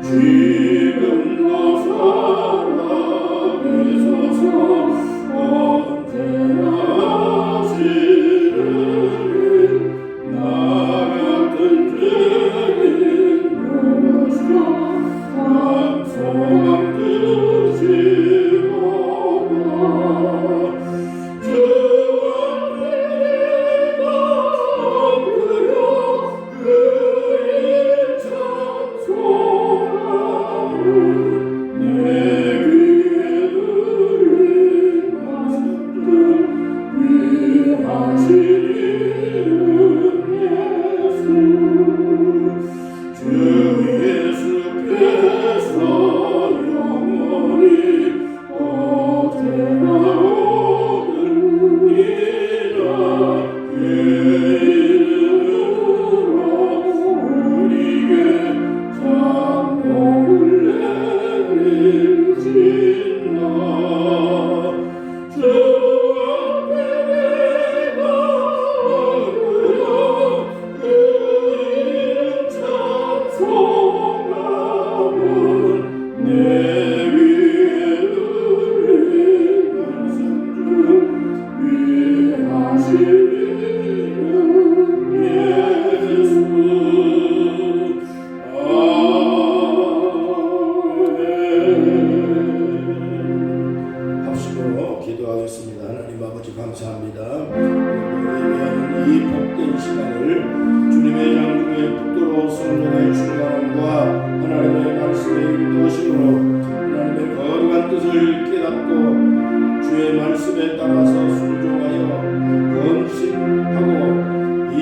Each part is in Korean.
지금도 살아계소서. 언제나 지르는 나 같은 죄인 열어서 난 소망 드시오라. 주와 내가 엎드려 그의 찬송하는 내 귀에 들린 말씀들 위하신 이름 예수. 주 예수께서 영원히 어제나 오늘이라 그 이름으로 우리에게 장봉을 내리신다. 주 앞에 내가 엎드려 그 이름 찬송하면 내 위에 들린 말씀들 위하신 이름 예수. 아멘. 합심으로 기도하겠습니다. 하나님 아버지 감사합니다. 예배하는 이 복된 시간을 주님의 장중에 붙들어 성령의 충만함과 하나님의 말씀의 인도심으로 하나님의 거룩한 뜻을 깨닫고 주의 말씀에 따라서 순종하여 헌신하고 이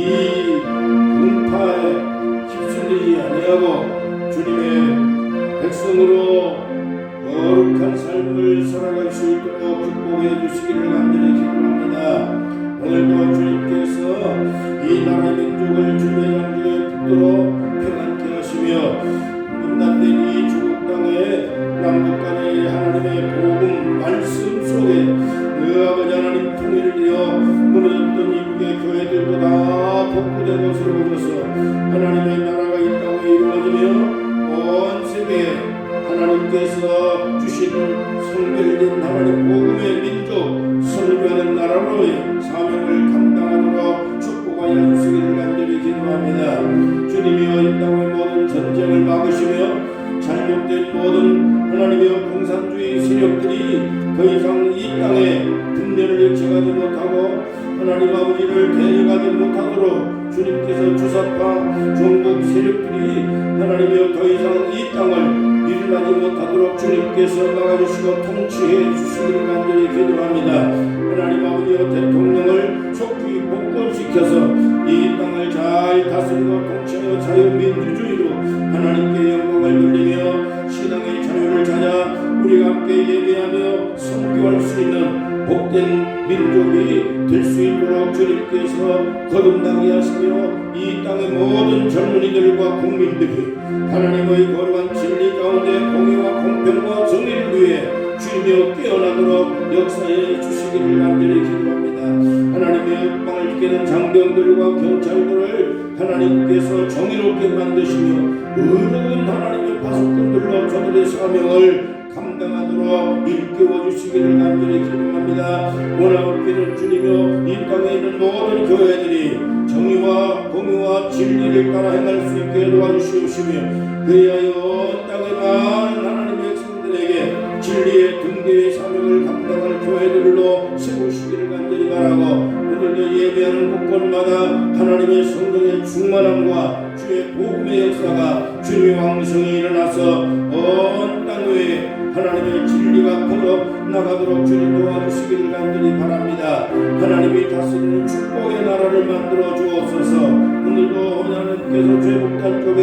분파에 휩쓸리지 아니하고 주님의 백성으로 거룩한 삶을 살아갈 수 있도록 축복해 주시기를 간절히 기도합니다. 오늘도 주님께서 이 나라의 민족을 주님의 장중에 붙들어 평안케 하시며 분단된 이 조국 땅에 남북간의 하나님의 복음 말씀 속에 그 아버지 하나님 통일을 이어 무너졌던 이국의 교회들도 다 복구된 것으로 오셔서 하나님의 나라가 이 땅에 이루어지며 온 세계에 하나님께서 주신 성별된 하나님 복음의 민족 설교하는 나라로의 사명을 감당하도록 축복하여 주시기를 간절히 기도합니다. 주님이여 이 땅의 모든 전쟁을 막으시며 잘못된 모든 하나님의 공산주의 세력들이 더 이상 이 땅에 분열을 일으켜가지 못하고 하나님 아버지를 대적하지 못하도록 주님께서 주사파 종북 세력들이 하나님이여 더 이상 이 땅을 일어나지 못하도록 주님께서 막아주시고 통치해 주시기를 간절히 기도합니다. 하나님 아버지여 대통령을 속히 복권시켜서 이 땅을 잘 다스리고 통치하여 자유민주주의로 하나님께 영광을 돌리며 신앙의 자유를 찾아 우리가 함께 예배하며 선교할 수 있는 복된 민족이 될 수 있도록 주님께서 거듭나게 하시며 이 땅의 모든 젊은이들과 국민들이 하나님의 거룩한 진리 가운데 공의와 공평과 정의를 위해 주이며 깨어나도록 역사해 주시기를 간절히 기도합니다. 하나님의 역방을 지키는 장병들과 경찰들을 하나님께서 정의롭게 만드시며 의로운 하나님의 파수꾼들로 저들의 사명을 감당하도록 일깨워 주시기를 간절히 기도합니다. 원하옵기는 주님여 이 땅에 있는 모든 교회들이 정의와 공의와 진리를 따라 행할 수 있게 도와주시옵시며 그리하여 땅의 많은 하나님의 백성들에게 진리의 등대의 사명을 감당할 교회들로 세우시기를 간절히 바라고 오늘도 예배하는 곳곳마다 하나님의 성령의 충만함과 주의 복음의 역사가 주님의 왕성이 일어나서 온 땅 위에 하나님의 진리가 퍼져 나가도록 주님 도와주시기를 간절히 바랍니다. 하나님이 다스리는 축복의 나라를 만들어 주옵소서. 오늘도 하나님께서 죄복단 쪽에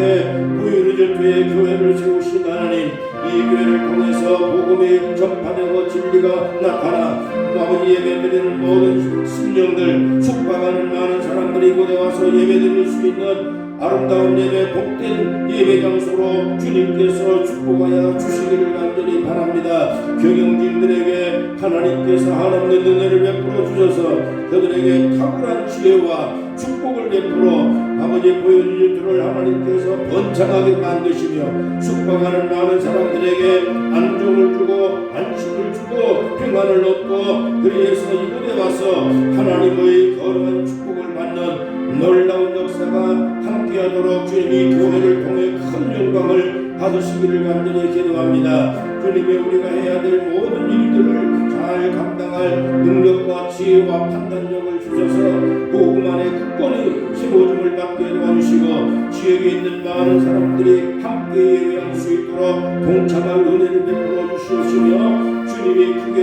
부유리조트의 교회를 세우신 하나님 이 교회를 통해서 복음이 전파되고 진리가 나타나 아버지 예배드리는 모든 심령들 숙박하는 많은 사람들이 이곳에 와서 예배드릴 수 있는 아름다운 예배, 복된 예배 장소로 주님께서 축복하여 주시기를 간절히 바랍니다. 경영진들에게 하나님께서 한없는 은혜를 베풀어 주셔서 그들에게 탁월한 지혜와 축복을 베풀어 아버지 보여주실 줄을 하나님께서 번창하게 만드시며 숙박하는 많은 사람들에게 안정을 주고 안식을 주고 평안을 얻고 그리해서 이곳에 와서 하나님의 거룩한 축복을 받는 놀라운 역사가 함께하도록 주님이 교회를 통해 큰 영광을 받으시기를 간절히 기도합니다. 주님이 우리가 해야 될 모든 일들을 잘 감당할 능력과 지혜와 판단력을 주셔서 복음 안에 굳건히 심어줌을 받게 도와주시고 지역에 있는 많은 사람들이 함께 예배할 수 있도록 동참할 은혜를 베풀어 주시옵시며 주님이 크게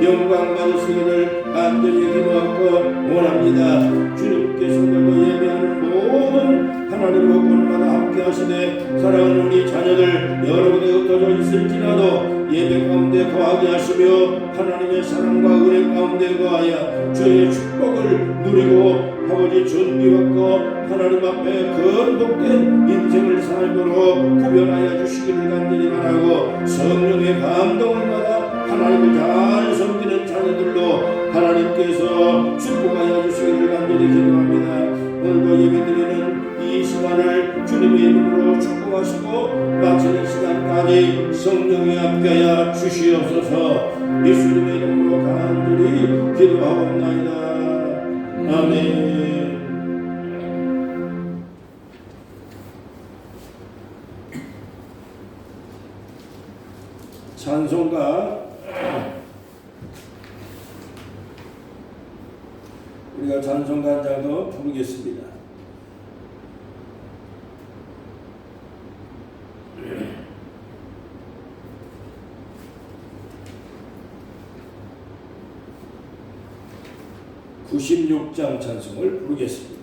영광 받으시기를 간절히 기도하고 원합니다. 주님께서 오늘도 예배하는 모든 하나님의 권마다 함께 하시되 사랑하는 우리 자녀들 여러분의 흩어져 있을지라도 예배 가운데 거하게 하시며 하나님의 사랑과 은혜 가운데 거하여 주의 축복을 누리고 아버지 존귀받고 하나님 앞에 거룩된 인생을 살도록 구별하여 주시기를 간절히 바라고 성령의 감동을 받아 하나님을 잘 섬기는 자녀들로 하나님께서 축복하여 주시기를 간절히 기도합니다. 오늘도 예배드리는 이 시간을 주님의 이름으로 축복하시고 마치는 시간까지 성령이 함께하여 주시옵소서. 예수님의 이름으로 간절히 기도하옵나이다. 아멘. 찬송가 우리가 찬송가 한 장도 부르겠습니다. (96장) 찬송을 부르겠습니다.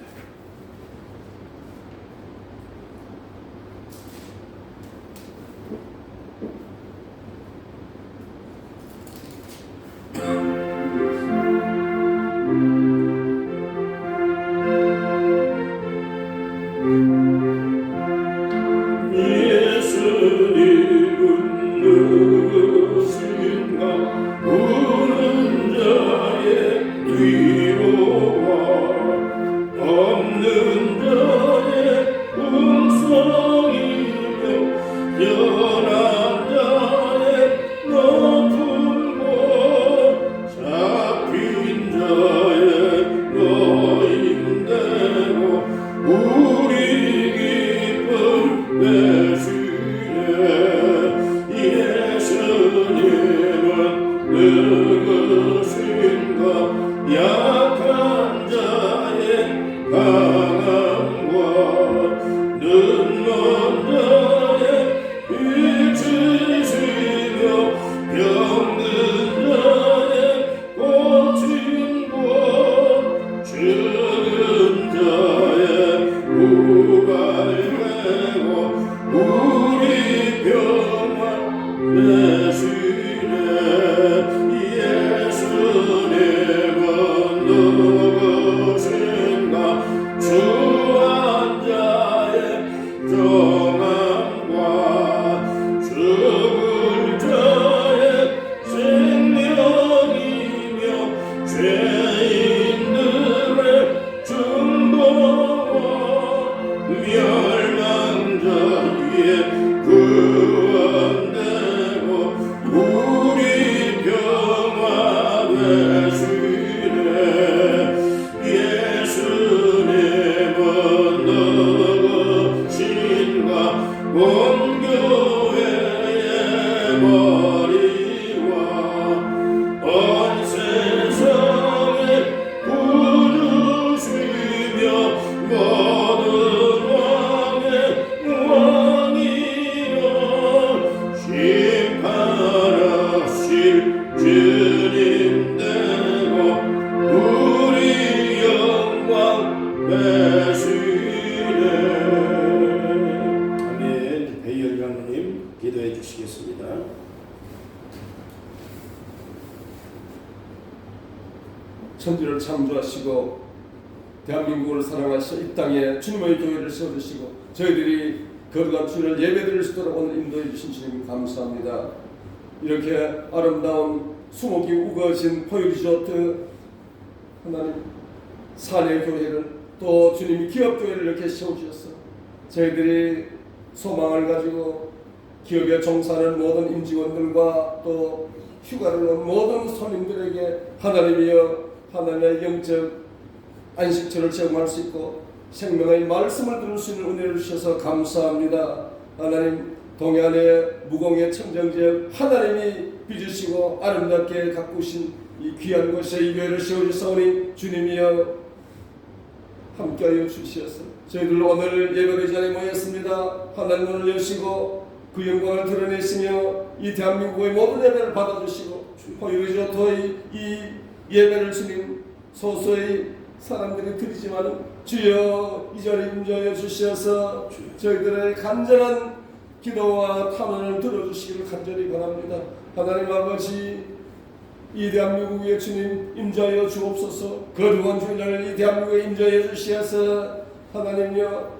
천지를 창조하시고 대한민국을 사랑하셔 이 땅에 주님의 교회를 세워주시고 저희들이 거룩한 주를 예배드릴 수 있도록 오늘 인도해 주신 주님 감사합니다. 이렇게 아름다운 수목이 우거진 포유리조트 하나님 사내교회를 또 주님이 기업교회를 이렇게 세워주셨어. 저희들이 소망을 가지고 기업에 종사하는 모든 임직원들과 또 휴가를 온 모든 손님들에게 하나님이여 하나님의 영적 안식처를 제공할 수 있고 생명의 말씀을 들을 수 있는 은혜를 주셔서 감사합니다. 하나님 동해안의 무공의 청정지역 하나님이 빚으시고 아름답게 가꾸신 이 귀한 곳에 이 교회를 세워주사오니 주님이여 함께하여 주시옵소서. 저희들 오늘 예배의 자리에 모였습니다. 하나님 문을 여시고 그 영광을 드러내시며 이 대한민국의 모든 예배를 받아주시고 포유리조트의 이 예배를 주님 소소의 사람들이 드리지만 주여 이 자리에 임재하여 주시어서 저희들의 간절한 기도와 탐언을 들어주시기를 간절히 바랍니다. 하나님 아버지 이 대한민국에 주님 임재하여 주옵소서. 거룩한 주일날 이 대한민국에 임재하여 주시어서 하나님여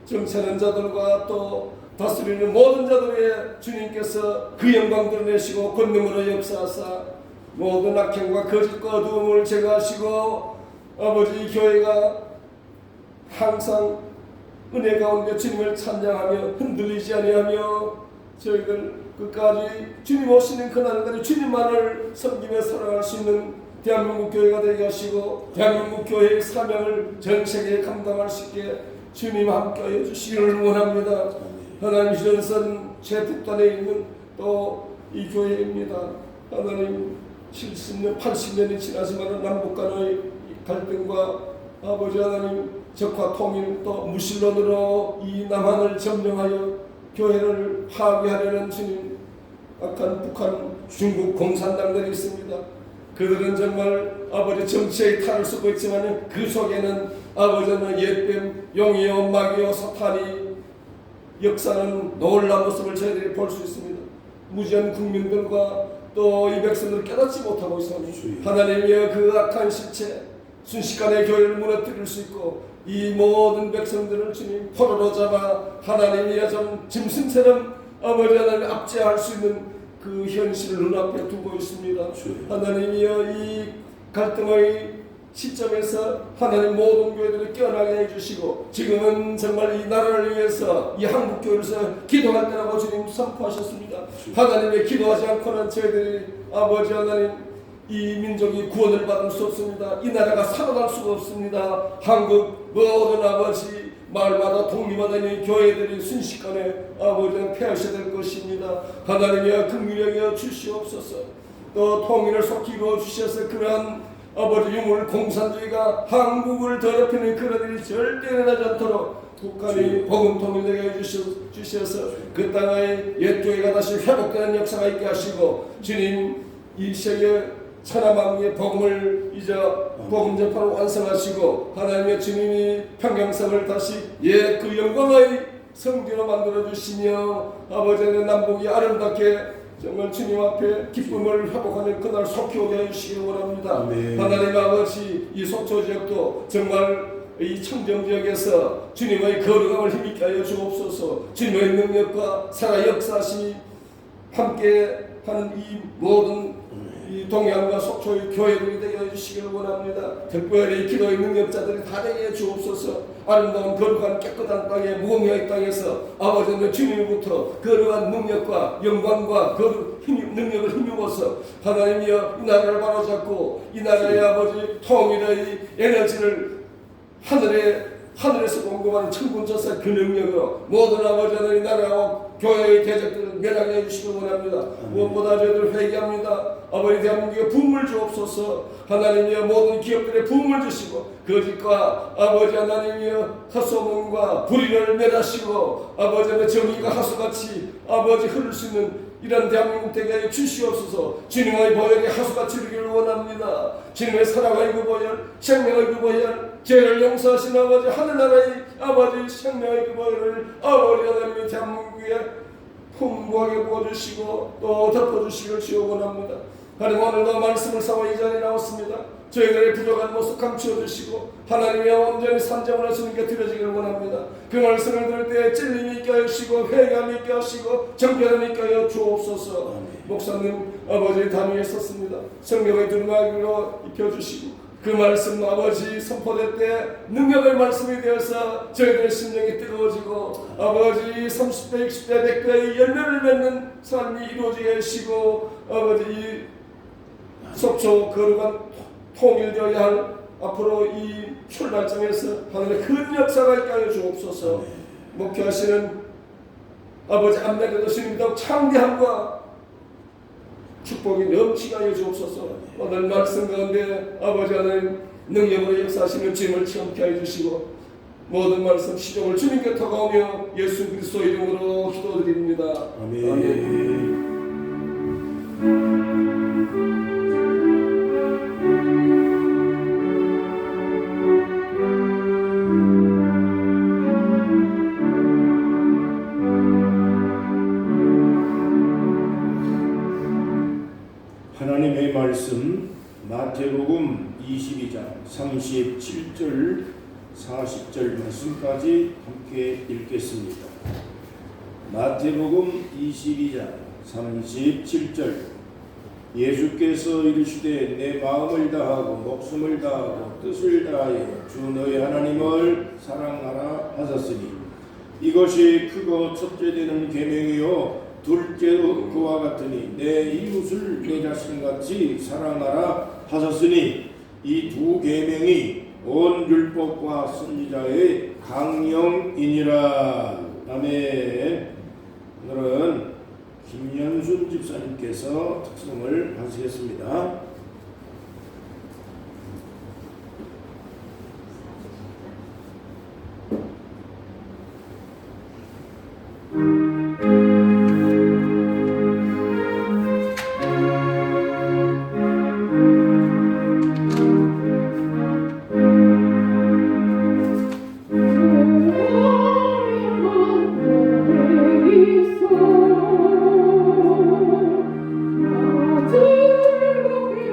정치하는 자들과 또 다스리는 모든 자들의 주님께서 그 영광 드러내시고 권능으로 역사하사 모든 악행과 거짓과 어두움을 제거하시고 아버지 교회가 항상 은혜 가운데 주님을 찬양하며 흔들리지 아니하며 저희들 끝까지 주님 오시는 그날까지 주님만을 섬기며 살아갈 수 있는 대한민국 교회가 되게 하시고 대한민국 교회의 사명을 전 세계에 감당할 수 있게 주님 함께하여 주시기를 원합니다. 하나님 휴전선 제북단에 있는 또 이 교회입니다. 하나님 70년 80년이 지나지만 남북 간의 갈등과 아버지 하나님 적화 통일 또 무신론으로 이 남한을 점령하여 교회를 파괴하려는 주님 악한 북한 중국 공산당들이 있습니다. 그들은 정말 아버지 정치의 탈을 쓰고 있지만 그 속에는 아버지는 옛뱀 용이요 마귀요 사탄이 역사는 놀라운 모습을 저희들이 볼 수 있습니다. 무지한 국민들과 또 이 백성들을 깨닫지 못하고 있으니 하나님이여 그 악한 실체 순식간에 교회를 무너뜨릴 수 있고 이 모든 백성들을 주님 포로로 잡아 하나님이여 좀 짐승처럼 아버지 하나님 압제할 수 있는 그 현실을 눈앞에 두고 있습니다. 하나님이여 이 갈등의 시점에서 하나님 모든 교회들을 깨어나게 해주시고 지금은 정말 이 나라를 위해서 이 한국교회에서 기도할 때라고 주님 선포하셨습니다. 하나님의 기도하지 않고는 저희들이 아버지 하나님 이 민족이 구원을 받을 수 없습니다. 이 나라가 살아날 수가 없습니다. 한국 모든 아버지 마을마다 독립마다 있는 교회들이 순식간에 아버지는 폐하셔야 될 것입니다. 하나님이여 긍휼하여 주시옵소서. 또 통일을 속히 이루어 주셔서 그러한 아버지 유물 공산주의가 한국을 더럽히는 그런 일이 절대 일어나지 않도록 북한이 복음 통일되게 해주셔서 그 땅의 옛교회가 다시 회복되는 역사가 있게 하시고 주님 이 세계 천하만국의 복음을 이제 복음 전파로 완성하시고 하나님의 주님이 평양성을 다시 그 영광의 성지로 만들어 주시며 아버지는 남북이 아름답게 정말 주님 앞에 기쁨을 회복하는 그날 속히 오게 해주시기 원합니다. 아멘. 하나님 아버지 이 속초 지역도 정말 이 청정 지역에서 주님의 거룩함을 힘있게 하여 주옵소서. 주님의 능력과 살아 역사심이 함께 하는 이 모든 이 동해안과 속초의 교회들이 되게 해주시기를 원합니다. 특별히 기도의 능력자들이 다 되게 해주옵소서. 아름다운 거룩한 깨끗한 땅에 무공의 땅에서 아버지는 주님부터 거룩한 능력과 영광과 거룩 능력을 힘입어서 하나님이여 이 나라를 바로잡고 이 나라의 아버지 통일의 에너지를 하늘에서 공급하는 천군천사 그 능력으로 모든 아버지 하나님 나라와 교회의 대적들을 멸하게 해주시기 원합니다. 무엇보다 저희들 회개합니다. 아버지 대한민국에 부흥을 주옵소서. 하나님이여 모든 기업들의 부흥을 주시고 거짓과 아버지 하나님이여 헛소문과 불의를 멸하시고 아버지 하나님 정의가 하수같이 아버지 흐를 수 있는 이런 대한민국 되게 하여 주시옵소서. 주님의 보혈이 하수같이 흐르기를 원합니다. 주님의 사랑의 그 보혈, 생명의 그 보혈, 죄를 용서하신 아버지 하늘나라의 아버지 생명의 그 보혈을 아버지 하나님의 대한민국에 풍부하게 부어주시고 또 덮어주시기를 주여 원합니다. 하나님 오늘도 말씀을 삼아 이 자리에 나왔습니다. 저희들의 부족한 모습 감추어주시고 하나님의 온전히 산정을 주님께 드려지기를 원합니다. 그 말씀을 들을 때 찔림이 있게 하시고 회개함이 있게 하시고 정결함이 있게 하여 주옵소서. 목사님 아버지 단위에 썼습니다. 성경의 두루마기로 입혀주시고 그 말씀 아버지 선포될 때 능력의 말씀이 되어서 저희들의 심령이 뜨거워지고 아버지 30대 60대 100대의 열매를 맺는 삶이 이루어지게 하시고 아버지 속초 거룩한 통일되어야 할 앞으로 이 출발점에서 하늘의 큰 역사가 있게 하여 주옵소서. 목회하시는 아버지 안내교도 주님도 창대함과 축복이 넘치게 하여 주옵소서. 오늘 말씀 가운데 아버지 하나님 능력으로 역사하시는 주님을 체험케 하여 주시고 모든 말씀 시종을 주님께 터가오며 예수 그리스도 이름으로 기도드립니다. 아멘. 하나님의 말씀 마태복음 22장 37절 40절 말씀까지 함께 읽겠습니다. 마태복음 22장 37절 예수께서 이르시되 내 마음을 다하고 목숨을 다하고 뜻을 다하여 주 너희 하나님을 사랑하라 하셨으니 이것이 크고 첫째 되는 계명이요 둘째로 그와 같으니 내 이웃을 내 자신같이 사랑하라 하셨으니 이 두 계명이 온 율법과 선지자의 강령이니라. 아멘. 오늘은 김연순 집사님께서 특송을 하시겠습니다. 나 즐겁게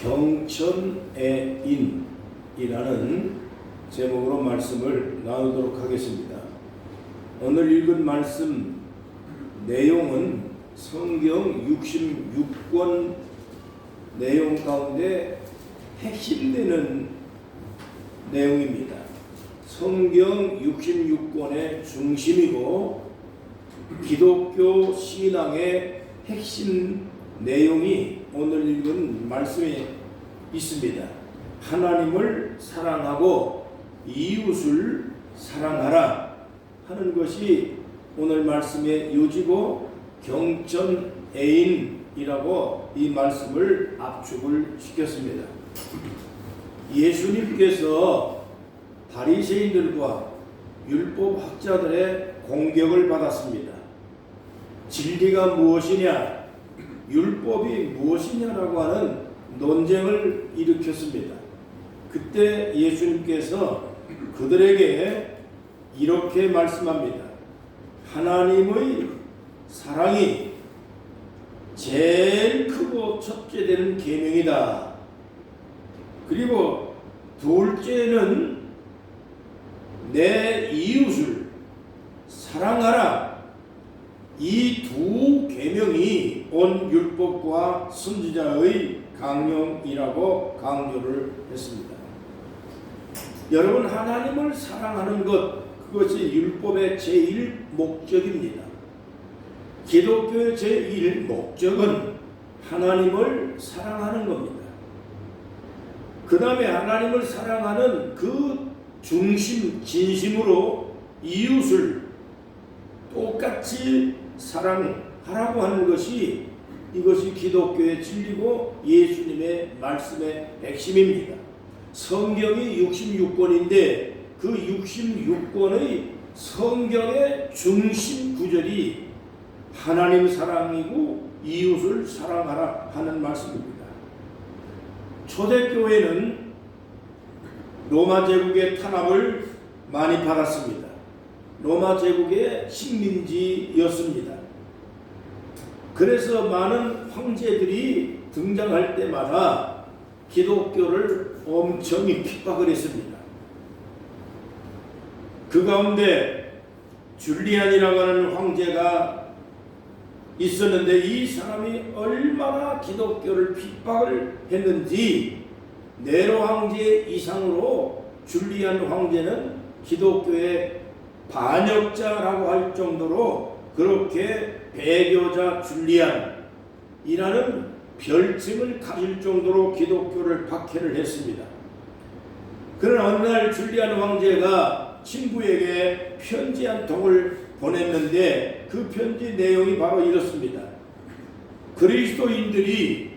경천애인이라는 제목으로 말씀을 나누도록 하겠습니다. 오늘 읽은 말씀 내용은 성경 66권 내용 가운데 핵심되는 내용입니다. 성경 66권의 중심이고 기독교 신앙의 핵심 내용이 오늘 읽은 말씀에 있습니다. 하나님을 사랑하고 이웃을 사랑하라 하는 것이 오늘 말씀의 요지고 경천애인이라고 이 말씀을 압축을 시켰습니다. 예수님께서 바리새인들과 율법학자들의 공격을 받았습니다. 진리가 무엇이냐, 율법이 무엇이냐라고 하는 논쟁을 일으켰습니다. 그때 예수님께서 그들에게 이렇게 말씀합니다. 하나님의 사랑이 제일 크고 첫째 되는 계명이다. 그리고 둘째는 내 이웃을 사랑하라. 이 두 계명이 온 율법과 선지자의 강령이라고 강조를 했습니다. 여러분, 하나님을 사랑하는 것, 그것이 율법의 제1 목적입니다. 기독교의 제1 목적은 하나님을 사랑하는 겁니다. 그 다음에 하나님을 사랑하는 그 중심, 진심으로 이웃을 똑같이 사랑하라고 하는 것이 이것이 기독교의 진리고 예수님의 말씀의 핵심입니다. 성경이 66권인데 그 66권의 성경의 중심 구절이 하나님 사랑이고 이웃을 사랑하라 하는 말씀입니다. 초대교회는 로마 제국의 탄압을 많이 받았습니다. 로마 제국의 식민지였습니다. 그래서 많은 황제들이 등장할 때마다 기독교를 엄청히 핍박을 했습니다. 그 가운데 줄리안이라고 하는 황제가 있었는데 이 사람이 얼마나 기독교를 핍박을 했는지 네로 황제 이상으로 줄리안 황제는 기독교의 반역자라고 할 정도로 그렇게 배교자 줄리안이라는 별칭을 가질 정도로 기독교를 박해를 했습니다. 그러나 어느 날 줄리안 황제가 친구에게 편지 한 통을 보냈는데 그 편지 내용이 바로 이렇습니다. 그리스도인들이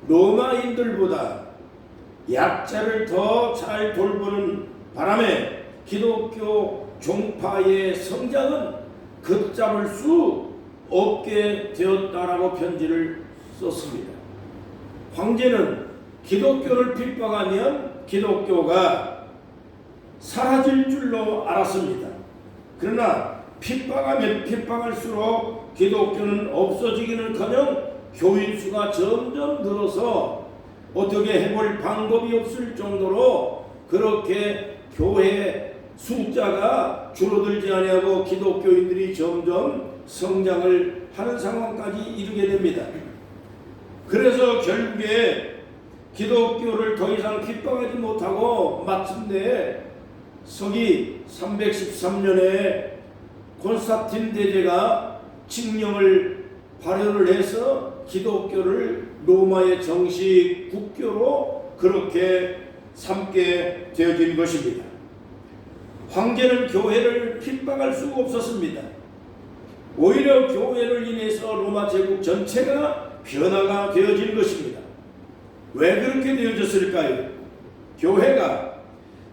로마인들보다 약자를 더 잘 돌보는 바람에 기독교 종파의 성장은 걷잡을 수 없게 되었다라고 편지를 썼습니다. 황제는 기독교를 핍박하면 기독교가 사라질 줄로 알았습니다. 그러나 핍박하면 핍박할수록 기독교는 없어지기는커녕 교인 수가 점점 늘어서 어떻게 해볼 방법이 없을 정도로 그렇게 교회 숫자가 줄어들지 아니하고 기독교인들이 점점 성장을 하는 상황까지 이르게 됩니다. 그래서 결국에 기독교를 더 이상 핍박하지 못하고 마침내 서기 313년에 콘스탄틴 대제가 칙령을 발효를 해서 기독교를 로마의 정식 국교로 그렇게 삼게 되어진 것입니다. 황제는 교회를 핍박할 수가 없었습니다. 오히려 교회를 인해서 로마 제국 전체가 변화가 되어진 것입니다. 왜 그렇게 되어졌을까요? 교회가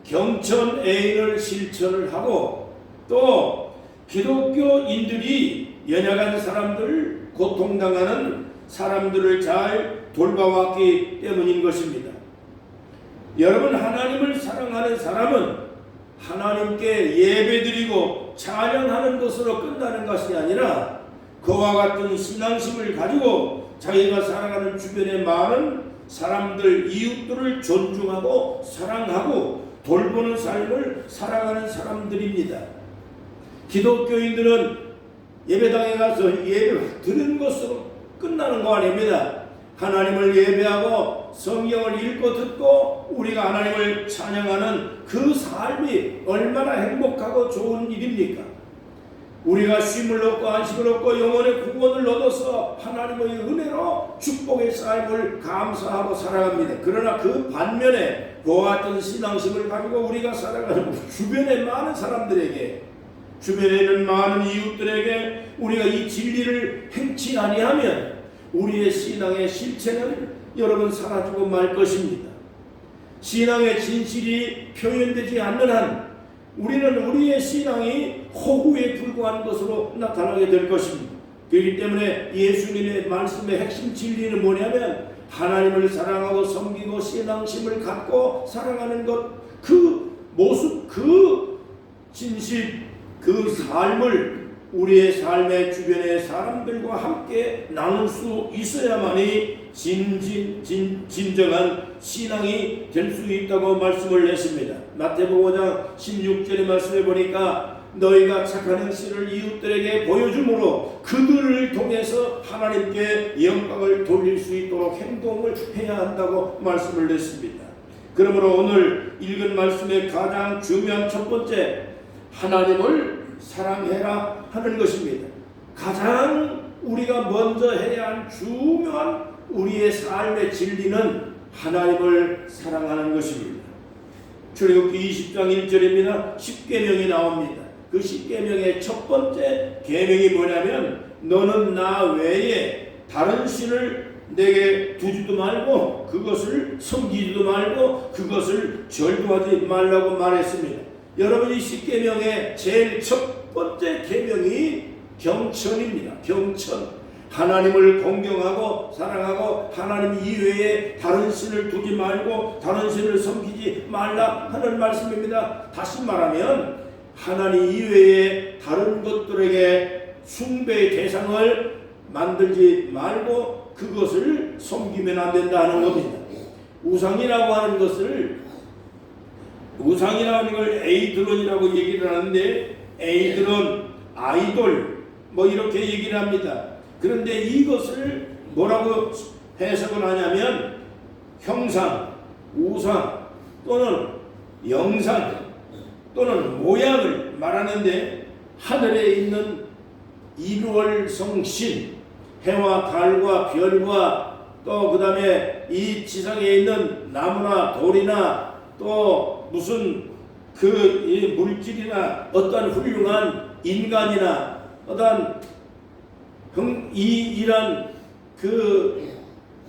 경천애인을 실천을 하고 또 기독교인들이 연약한 사람들, 고통당하는 사람들을 잘 돌봐왔기 때문인 것입니다. 여러분, 하나님을 사랑하는 사람은 하나님께 예배드리고 찬양하는 것으로 끝나는 것이 아니라 그와 같은 신앙심을 가지고 자기가 살아가는 주변의 많은 사람들, 이웃들을 존중하고 사랑하고 돌보는 삶을 살아가는 사람들입니다. 기독교인들은 예배당에 가서 예배를 드리는 것으로 끝나는 거 아닙니다. 하나님을 예배하고 성경을 읽고 듣고 우리가 하나님을 찬양하는 그 삶이 얼마나 행복하고 좋은 일입니까? 우리가 쉼을 얻고 안식을 얻고 영혼의 구원을 얻어서 하나님의 은혜로 축복의 삶을 감사하고 살아갑니다. 그러나 그 반면에 그와 같은 신앙심을 가지고 우리가 살아가는 주변의 많은 사람들에게, 주변에 있는 많은 이웃들에게 우리가 이 진리를 행치 아니하면 우리의 신앙의 실체는 여러분 사라지고 말 것입니다. 신앙의 진실이 표현되지 않는 한 우리는 우리의 신앙이 허구에 불과한 것으로 나타나게 될 것입니다. 그렇기 때문에 예수님의 말씀의 핵심 진리는 뭐냐면 하나님을 사랑하고 섬기고 신앙심을 갖고 살아가는 것, 그 모습, 그 진실, 그 삶을 우리의 삶의 주변의 사람들과 함께 나눌 수 있어야만이 진정한 신앙이 될 수 있다고 말씀을 했습니다. 마태복음 5장 16절의 말씀에 보니까 너희가 착한 행실을 이웃들에게 보여주므로 그들을 통해서 하나님께 영광을 돌릴 수 있도록 행동을 해야 한다고 말씀을 했습니다. 그러므로 오늘 읽은 말씀의 가장 중요한 첫 번째, 하나님을 사랑해라 하는 것입니다. 가장 우리가 먼저 해야 할 중요한 우리의 삶의 진리는 하나님을 사랑하는 것입니다. 출애굽기 20장 1절입니다. 10계명이 나옵니다. 그 10계명의 첫 번째 계명이 뭐냐면 너는 나 외에 다른 신을 내게 두지도 말고 그것을 섬기지도 말고 그것을 절도하지 말라고 말했습니다. 여러분, 이 10계명의 제일 첫 번째 계명이 경천입니다. 경천. 하나님을 공경하고 사랑하고 하나님 이외에 다른 신을 두지 말고 다른 신을 섬기지 말라 하는 말씀입니다. 다시 말하면 하나님 이외에 다른 것들에게 숭배의 대상을 만들지 말고 그것을 섬기면 안 된다는 겁니다. 우상이라고 하는 것을, 우상이라는 걸 에이드론이라고 얘기를 하는데, 에이드론, 아이돌 뭐 이렇게 얘기를 합니다. 그런데 이것을 뭐라고 해석을 하냐면 형상, 우상 또는 영상 또는 모양을 말하는데, 하늘에 있는 이루월성신, 해와 달과 별과 또 그 다음에 이 지상에 있는 나무나 돌이나 또 무슨 그 물질이나 어떤 훌륭한 인간이나 어떤 이런 그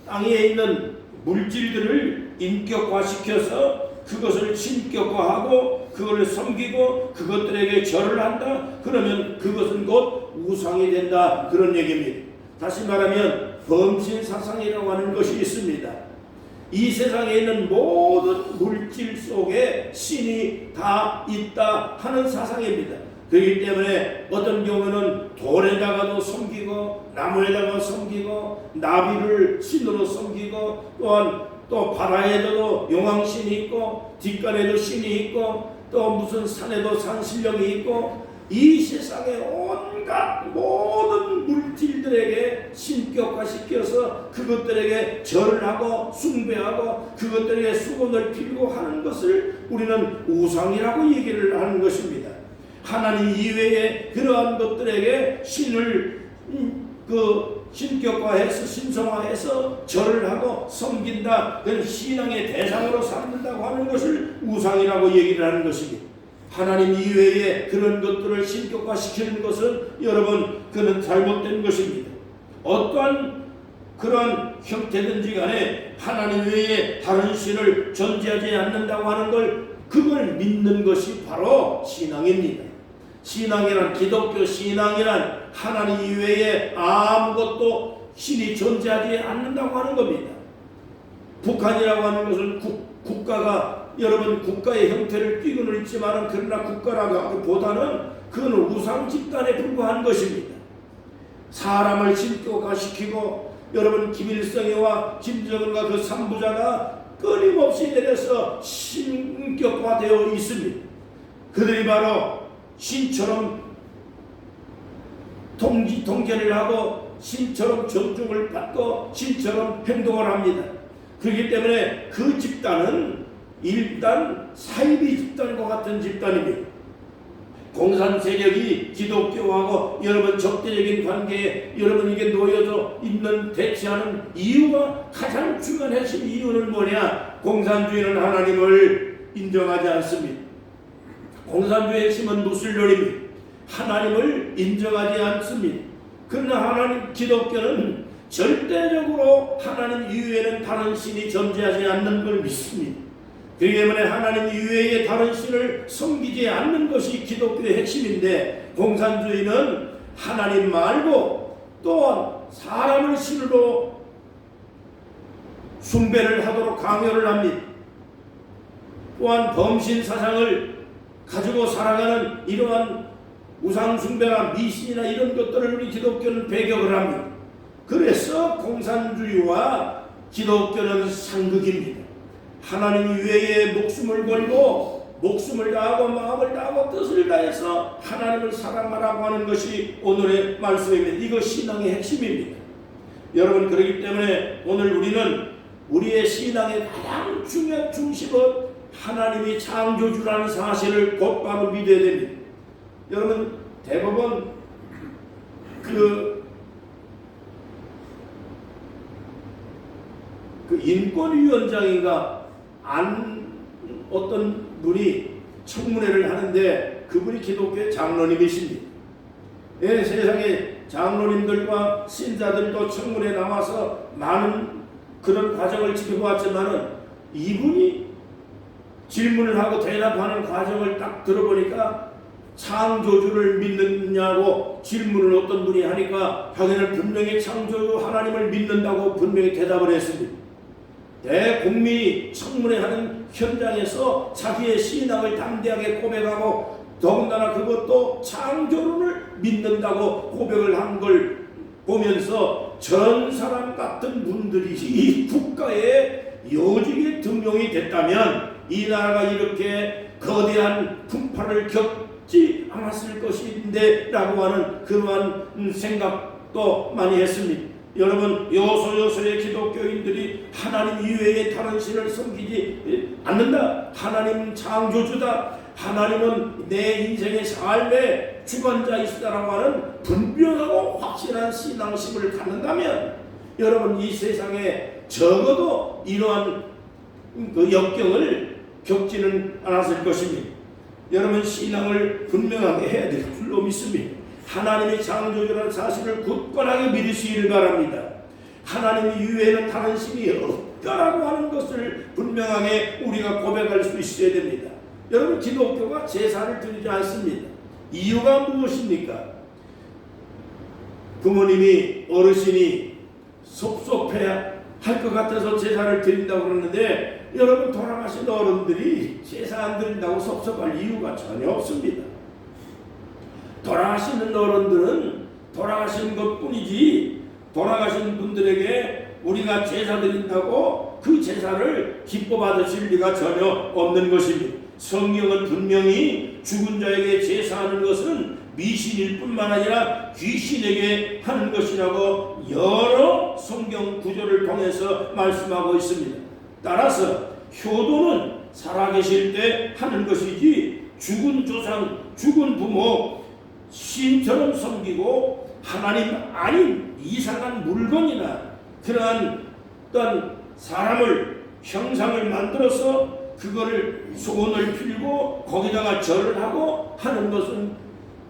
땅에 있는 물질들을 인격화시켜서 그것을 신격화하고 그것을 섬기고 그것들에게 절을 한다. 그러면 그것은 곧 우상이 된다. 그런 얘기입니다. 다시 말하면 범신사상이라고 하는 것이 있습니다. 이 세상에 있는 모든 물질 속에 신이 다 있다 하는 사상입니다. 그렇기 때문에 어떤 경우는 돌에다가도 섬기고 나무에다가 섬기고 나비를 신으로 섬기고 또한 또 바다에도 용왕신이 있고 뒷간에도 신이 있고 또 무슨 산에도 산신령이 있고 이 세상의 온갖 모든 물질들에게 신격화시켜서 그것들에게 절을 하고 숭배하고 그것들에게 수건을 빌고 하는 것을 우리는 우상이라고 얘기를 하는 것입니다. 하나님 이외에 그러한 것들에게 신을 신격화해서 신성화해서 절을 하고 섬긴다. 그런 신앙의 대상으로 삼는다고 하는 것을 우상이라고 얘기를 하는 것입니다. 하나님 이외에 그런 것들을 신격화시키는 것은 여러분 그는 잘못된 것입니다. 어떠한 그런 형태든지 간에 하나님 외에 다른 신을 존재하지 않는다고 하는 걸 그걸 믿는 것이 바로 신앙입니다. 신앙이란 기독교 신앙이란 하나님 이외에 아무것도 신이 존재하지 않는다고 하는 겁니다. 북한이라고 하는 것은 국가가 여러분 국가의 형태를 띠고는 있지만 그러나 국가라고 보다는 그건 우상 집단에 불과한 것입니다. 사람을 신격화시키고 여러분 김일성이와 김정은과 그 3부자가 끊임없이 내려서 신격화되어 있습니다. 그들이 바로 신처럼 통제를 하고 신처럼 존중을 받고 신처럼 행동을 합니다. 그렇기 때문에 그 집단은 일단 사이비 집단과 같은 집단입니다. 공산 세력이 기독교하고 여러분 적대적인 관계에 여러분에게 놓여져 있는 대치하는 이유가 가장 중요한 핵심 이유는 뭐냐? 공산주의는 하나님을 인정하지 않습니다. 공산주의의 핵심은 무슬론입니다. 하나님을 인정하지 않습니다. 그러나 하나님 기독교는 절대적으로 하나님 이외에는 다른 신이 존재하지 않는 걸 믿습니다. 그렇기 때문에 하나님 이외에 다른 신을 섬기지 않는 것이 기독교의 핵심인데, 공산주의는 하나님 말고 또한 사람을 신으로 숭배를 하도록 강요를 합니다. 또한 범신 사상을 가지고 살아가는 이러한 우상 숭배나 미신이나 이런 것들을 우리 기독교는 배격을 합니다. 그래서 공산주의와 기독교는 상극입니다. 하나님 외에 목숨을 걸고 목숨을 다하고 마음을 다하고 뜻을 다해서 하나님을 사랑하라고 하는 것이 오늘의 말씀입니다. 이거 신앙의 핵심입니다. 여러분, 그렇기 때문에 오늘 우리는 우리의 신앙의 가장 중요한 중심은 하나님이 창조주라는 사실을 곧바로 믿어야 됩니다. 여러분, 대법원 그 인권위원장인가 어떤 분이 청문회를 하는데 그분이 기독교의 장로님이십니다. 예, 세상에 장로님들과 신자들도 청문회에 나와서 많은 그런 과정을 지켜보았지만은 이분이 질문을 하고 대답하는 과정을 딱 들어보니까 창조주를 믿느냐고 질문을 어떤 분이 하니까 자기는 분명히 창조주 하나님을 믿는다고 분명히 대답을 했습니다. 대국민이 청문회하는 현장에서 자기의 신앙을 담대하게 고백하고 더군다나 그것도 창조론을 믿는다고 고백을 한 걸 보면서 전 사람 같은 분들이 이 국가의 요직에 등용이 됐다면 이 나라가 이렇게 거대한 풍파를 겪지 않았을 것인데 라고 하는 그러한 생각도 많이 했습니다. 여러분, 요소요소의 기독교인들이 하나님 이외에 다른 신을 섬기지 않는다. 하나님 창조주다. 하나님은 내 인생의 삶의 주관자이시다라고 하는 분명하고 확실한 신앙심을 갖는다면 여러분, 이 세상에 적어도 이러한 그 역경을 겪지는 않았을 것입니다. 여러분, 신앙을 분명하게 해야 될 줄로 믿습니다. 하나님이 창조주라는 사실을 굳건하게 믿으시기를 바랍니다. 하나님 이외에는 다른 신이 없다라고 하는 것을 분명하게 우리가 고백할 수 있어야 됩니다. 여러분, 기독교가 제사를 드리지 않습니다. 이유가 무엇입니까? 부모님이 어르신이 섭섭해야 할 것 같아서 제사를 드린다고 그러는데, 여러분, 돌아가신 어른들이 제사 안 드린다고 섭섭할 이유가 전혀 없습니다. 돌아가시는 어른들은 돌아가신 것뿐이지 돌아가신 분들에게 우리가 제사 드린다고 그 제사를 기뻐 받으실 리가 전혀 없는 것입니다. 성경은 분명히 죽은 자에게 제사하는 것은 미신일 뿐만 아니라 귀신에게 하는 것이라고 여러 성경 구절을 통해서 말씀하고 있습니다. 따라서 효도는 살아계실 때 하는 것이지 죽은 조상, 죽은 부모 신처럼 섬기고 하나님 아닌 이상한 물건이나 그러한 어떤 사람을 형상을 만들어서 그거를 소원을 빌고 거기다가 절을 하고 하는 것은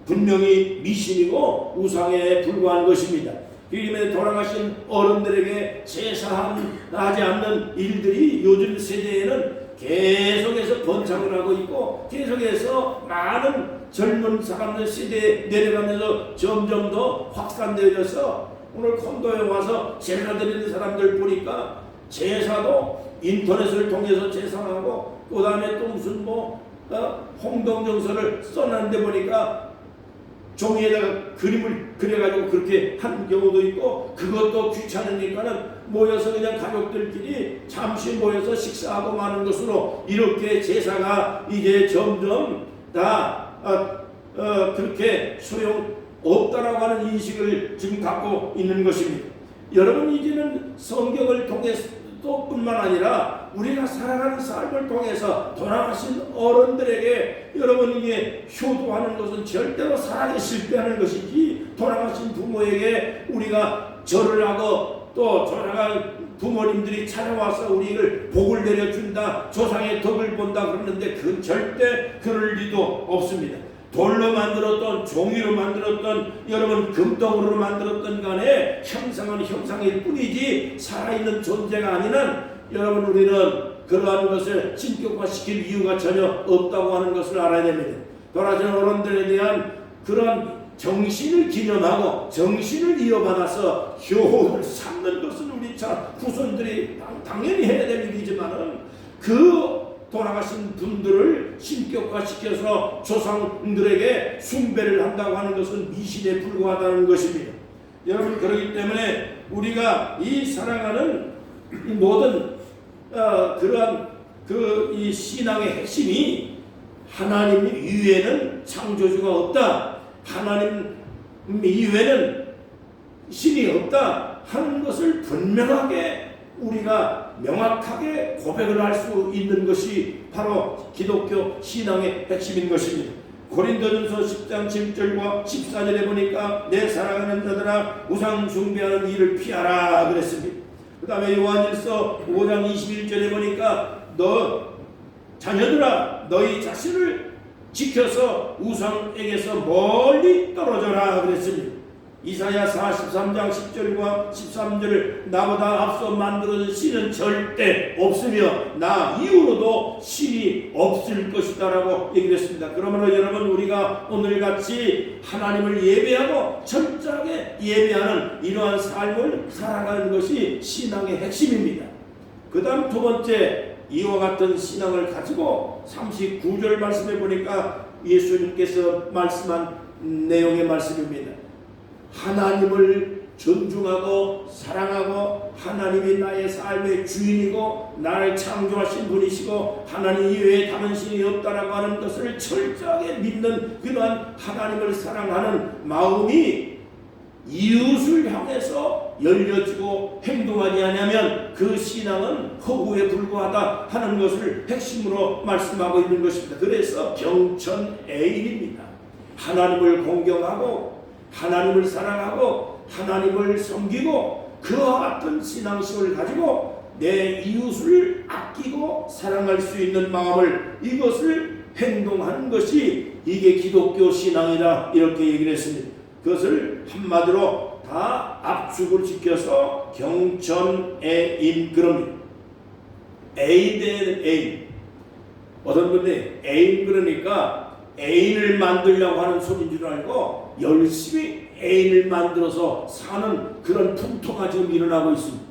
분명히 미신이고 우상에 불과한 것입니다. 그러면 돌아가신 어른들에게 제사하지 않는 일들이 요즘 세대에는 계속해서 번창을 하고 있고 계속해서 많은 젊은 사람들 세대에 내려가면서 점점 더 확산되어져서 오늘 콘도에 와서 제사 드리는 사람들 보니까 제사도 인터넷을 통해서 제사하고 그 다음에 또 무슨 홍동정서를 써놨는데 보니까 종이에다가 그림을 그려가지고 그렇게 하는 경우도 있고, 그것도 귀찮으니까는 모여서 그냥 가족들끼리 잠시 모여서 식사하고 마는 것으로 이렇게 제사가 이제 점점 다 그렇게 소용 없다라고 하는 인식을 지금 갖고 있는 것입니다. 여러분, 이제는 성경을 통해서 뿐만 아니라 우리가 살아가는 삶을 통해서 돌아가신 어른들에게 여러분, 이게 효도하는 것은 절대로 사랑이 실패하는 것이지, 돌아가신 부모에게 우리가 절을 하고 또 돌아간 부모님들이 찾아와서 우리를 복을 내려준다, 조상의 덕을 본다 그러는데 그건 절대 그럴 리도 없습니다. 돌로 만들었던, 종이로 만들었던, 여러분 금덩으로 만들었던 간에 형상은 형상일 뿐이지 살아있는 존재가 아닌 한 여러분, 우리는 그러한 것을 신격화시킬 이유가 전혀 없다고 하는 것을 알아야 됩니다. 돌아가신 어른들에 대한 그런 정신을 기념하고 정신을 이어받아서 효를 삼는 것은 우리 차 후손들이 당연히 해야 될 일이지만은, 그 돌아가신 분들을 신격화시켜서 조상들에게 숭배를 한다고 하는 것은 미신에 불과하다는 것입니다. 여러분, 그렇기 때문에 우리가 이 사랑하는 이 모든 그러한 이 신앙의 핵심이 하나님 이외에는 창조주가 없다, 하나님 이외에는 신이 없다 하는 것을 분명하게 우리가 명확하게 고백을 할 수 있는 것이 바로 기독교 신앙의 핵심인 것입니다. 고린도전서 10장 7절과 14절에 보니까 내 사랑하는 자들아 우상 숭배하는 일을 피하라 그랬습니다. 그 다음에 요한일서 5장 21절에 보니까 너 자녀들아 너희 자신을 지켜서 우상에게서 멀리 떨어져라 그랬습니다. 이사야 43장 10절과 13절을 나보다 앞서 만들어진 신은 절대 없으며 나 이후로도 신이 없을 것이다 라고 얘기를 했습니다. 그러므로 여러분, 우리가 오늘같이 하나님을 예배하고 철저하게 예배하는 이러한 삶을 살아가는 것이 신앙의 핵심입니다. 그 다음 두 번째, 이와 같은 신앙을 가지고 39절 말씀해 보니까 예수님께서 말씀한 내용의 말씀입니다. 하나님을 존중하고 사랑하고 하나님이 나의 삶의 주인이고 나를 창조하신 분이시고 하나님 이외에 다른 신이 없다라고 하는 것을 철저하게 믿는 그러한 하나님을 사랑하는 마음이 이웃을 향해서 열려지고 행동하지 않으면 그 신앙은 허구에 불과하다 하는 것을 핵심으로 말씀하고 있는 것입니다. 그래서 병천애인입니다. 하나님을 공경하고 하나님을 사랑하고 하나님을 섬기고 그와 같은 신앙심을 가지고 내 이웃을 아끼고 사랑할 수 있는 마음을, 이것을 행동하는 것이 이게 기독교 신앙이다 이렇게 얘기를 했습니다. 그것을 한마디로 다 압축을 시켜서 경천애인 그럽니다. 애인은 애인. 어떤 분들이 애인 그러니까 애인을 만들려고 하는 소리인 줄 알고 열심히 애인을 만들어서 사는 그런 풍토가 지금 일어나고 있습니다.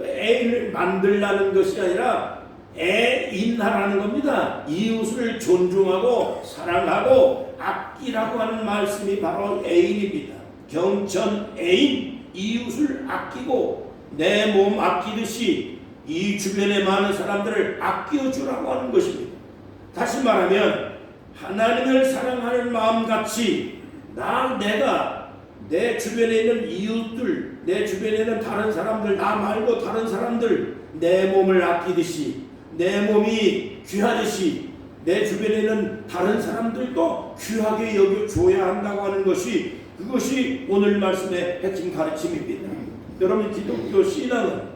애인을 만들라는 것이 아니라 애인하라는 겁니다. 이웃을 존중하고 사랑하고 아끼라고 하는 말씀이 바로 애인입니다. 경천애인, 이웃을 아끼고 내 몸 아끼듯이 이 주변의 많은 사람들을 아껴주라고 하는 것입니다. 다시 말하면 하나님을 사랑하는 마음같이 내가 내 주변에 있는 이웃들, 내 주변에 있는 다른 사람들, 나 말고 다른 사람들, 내 몸을 아끼듯이, 내 몸이 귀하듯이 내 주변에 있는 다른 사람들도 귀하게 여겨줘야 한다고 하는 것이, 그것이 오늘 말씀의 핵심 가르침입니다. 여러분, 기독교 신앙은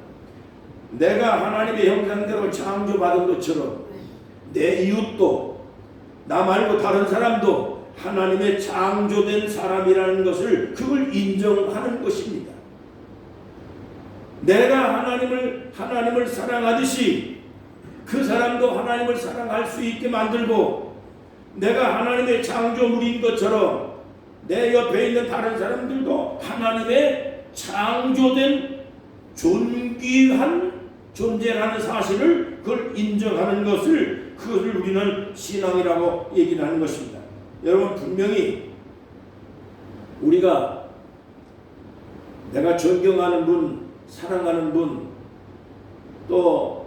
내가 하나님의 형상대로 창조받은 것처럼 내 이웃도 나 말고 다른 사람도 하나님의 창조된 사람이라는 것을, 그걸 인정하는 것입니다. 내가 하나님을 사랑하듯이 그 사람도 하나님을 사랑할 수 있게 만들고, 내가 하나님의 창조물인 것처럼 내 옆에 있는 다른 사람들도 하나님의 창조된 존귀한 존재라는 사실을, 그걸 인정하는 것을, 그것을 우리는 신앙이라고 얘기를 하는 것입니다. 여러분, 분명히 우리가 내가 존경하는 분, 사랑하는 분, 또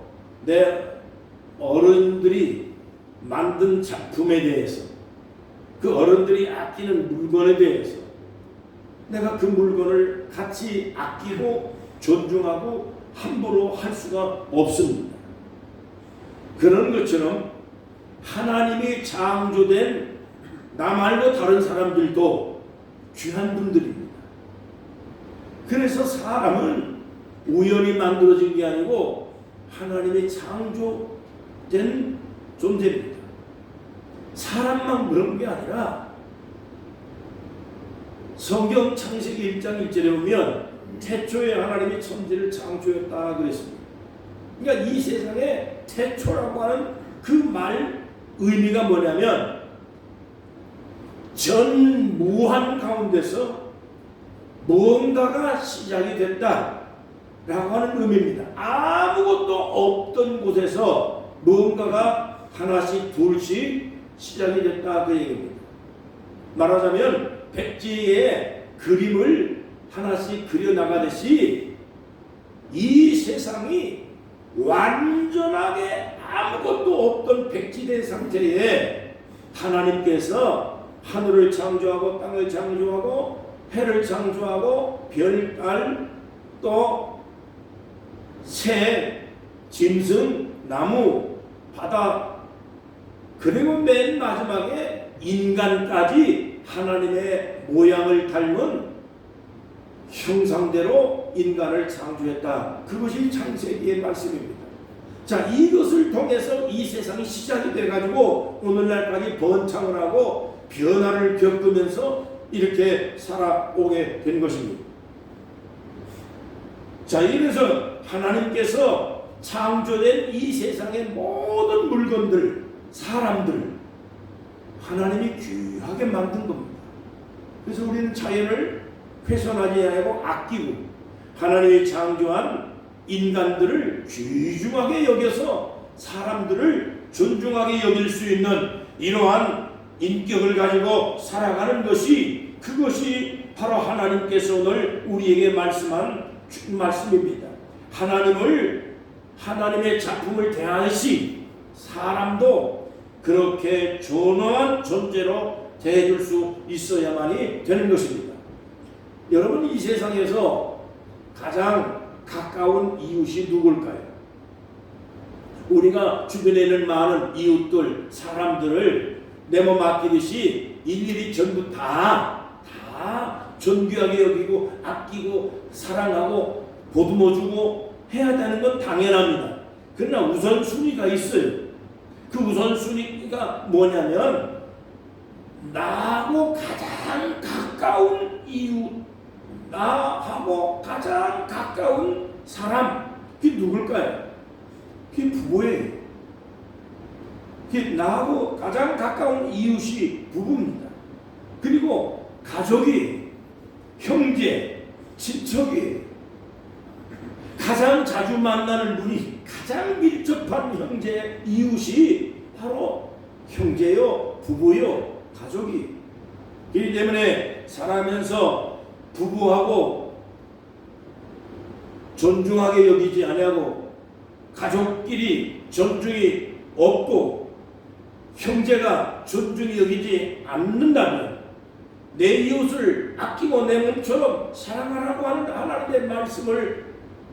내 어른들이 만든 작품에 대해서, 그 어른들이 아끼는 물건에 대해서 내가 그 물건을 같이 아끼고 존중하고 함부로 할 수가 없습니다. 그런 것처럼 하나님이 창조된 나 말고 다른 사람들도 귀한 분들입니다. 그래서 사람은 우연히 만들어진 게 아니고 하나님이 창조된 존재입니다. 사람만 그런 게 아니라 성경 창세기 1장 1절에 보면 태초에 하나님이 천지를 창조했다 그랬습니다. 그러니까 이 세상에 태초라고 하는 그 말 의미가 뭐냐면 전무한 가운데서 무언가가 시작이 됐다 라고 하는 의미입니다. 아무것도 없던 곳에서 무언가가 하나씩 둘씩 시작이 됐다 그 얘기입니다. 말하자면 백지에 그림을 하나씩 그려나가듯이 이 세상이 완전하게 아무것도 없던 백지된 상태에 하나님께서 하늘을 창조하고 땅을 창조하고 해를 창조하고 별, 달, 또 새, 짐승, 나무, 바다, 그리고 맨 마지막에 인간까지 하나님의 모양을 닮은 형상대로 인간을 창조했다. 그것이 창세기의 말씀입니다. 자, 이것을 통해서 이 세상이 시작이 돼가지고 오늘날까지 번창을 하고 변화를 겪으면서 이렇게 살아오게 된 것입니다. 자, 이래서 하나님께서 창조된 이 세상의 모든 물건들, 사람들, 하나님이 귀하게 만든 겁니다. 그래서 우리는 자연을 훼손하지 않고 아끼고 하나님이 창조한 인간들을 귀중하게 여겨서 사람들을 존중하게 여길 수 있는 이러한 인격을 가지고 살아가는 것이, 그것이 바로 하나님께서 오늘 우리에게 말씀한 말씀입니다. 하나님의 작품을 대하듯이 사람도 그렇게 존엄한 존재로 대해줄 수 있어야만이 되는 것입니다. 여러분, 이 세상에서 가장 가까운 이웃이 누굴까요? 우리가 주변에 있는 많은 이웃들, 사람들을 내 몸 아끼듯이 일일이 전부 다 존귀하게 여기고 아끼고 사랑하고 보듬어주고 해야 되는 건 당연합니다. 그러나 우선순위가 있어요. 그 우선순위가 뭐냐면 나하고 가장 가까운 이웃, 나하고 가장 가까운 사람, 그게 누굴까요? 그게 부부예요. 그게 나하고 가장 가까운 이웃이 부부입니다. 그리고 가족이, 형제, 친척이, 가장 자주 만나는 분이, 가장 밀접한 형제, 이웃이 바로 형제요, 부부요, 가족이. 그렇기 때문에 살아가면서 부부하고 존중하게 여기지 아니하고 가족끼리 존중이 없고 형제가 존중이 여기지 않는다면 내 이웃을 아끼고 내 몸처럼 사랑하라고 하는 하나님의 말씀을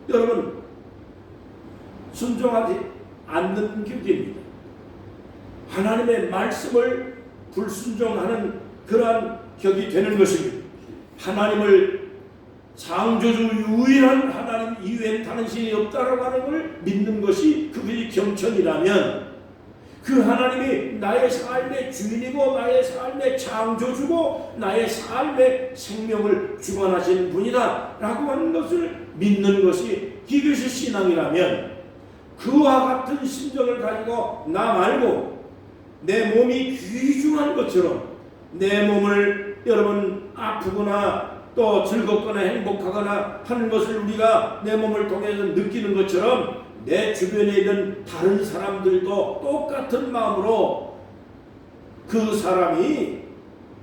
여러분 순종하지 않는 격입니다. 하나님의 말씀을 불순종하는 그러한 격이 되는 것입니다. 하나님을 창조주 유일한 하나님 이외엔 다른 신이 없다라고 하는 걸 믿는 것이 그것이 경천이라면 그 하나님이 나의 삶의 주인이고 나의 삶의 창조주고 나의 삶의 생명을 주관하시는 분이다 라고 하는 것을 믿는 것이 이것이 신앙이라면 그와 같은 심정을 가지고 나 말고 내 몸이 귀중한 것처럼 내 몸을 여러분 아프거나 또 즐겁거나 행복하거나 하는 것을 우리가 내 몸을 통해서 느끼는 것처럼 내 주변에 있는 다른 사람들도 똑같은 마음으로 그 사람이